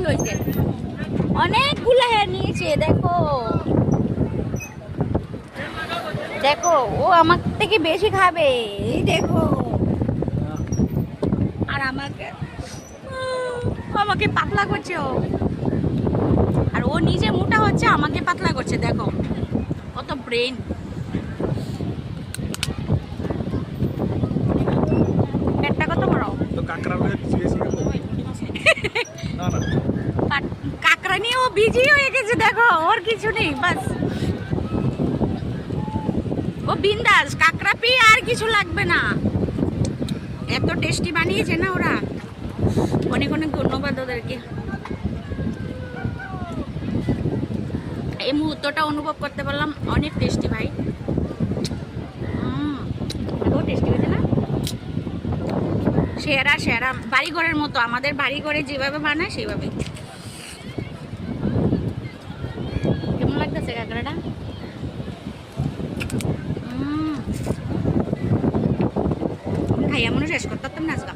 হয়েছে, অনেকগুলো হ্যাঁ নিয়েছে। দেখো দেখো, ও আমার থেকে বেশি খাবে, এই দেখো। আর আমাকে আমাকে পাতলা করছে ও, আর ও নিজে মোটা হচ্ছে, আমাকে পাতলা করছে। দেখো কত ব্রেন। পেটটা কত বড়। তো কাকড়া বলে কিছু গেছে না না কাকড়া নিয়ে ও বিজি হয়ে গেছে। দেখো ওর কিছু নেই, বাস ও বিন্দাস, কাকড়া পেয়ে আর কিছু লাগবে না। এত টেস্টি বানিয়েছে না ওরা, অনেক অনেক ধন্যবাদ ওদেরকে। এই মুহূর্তটা অনুভব করতে পারলাম, অনেক টেস্টি ভাই। টেস্টি হয়েছে না, সেরা সেরা, বাড়ি ঘরের মতো, আমাদের বাড়ি ঘরে যেভাবে বানায় সেভাবে। কেমন লাগতেছে কাঁকড়াটা? খাইয়া মনে শেষ করতে পারতাম না আজকে।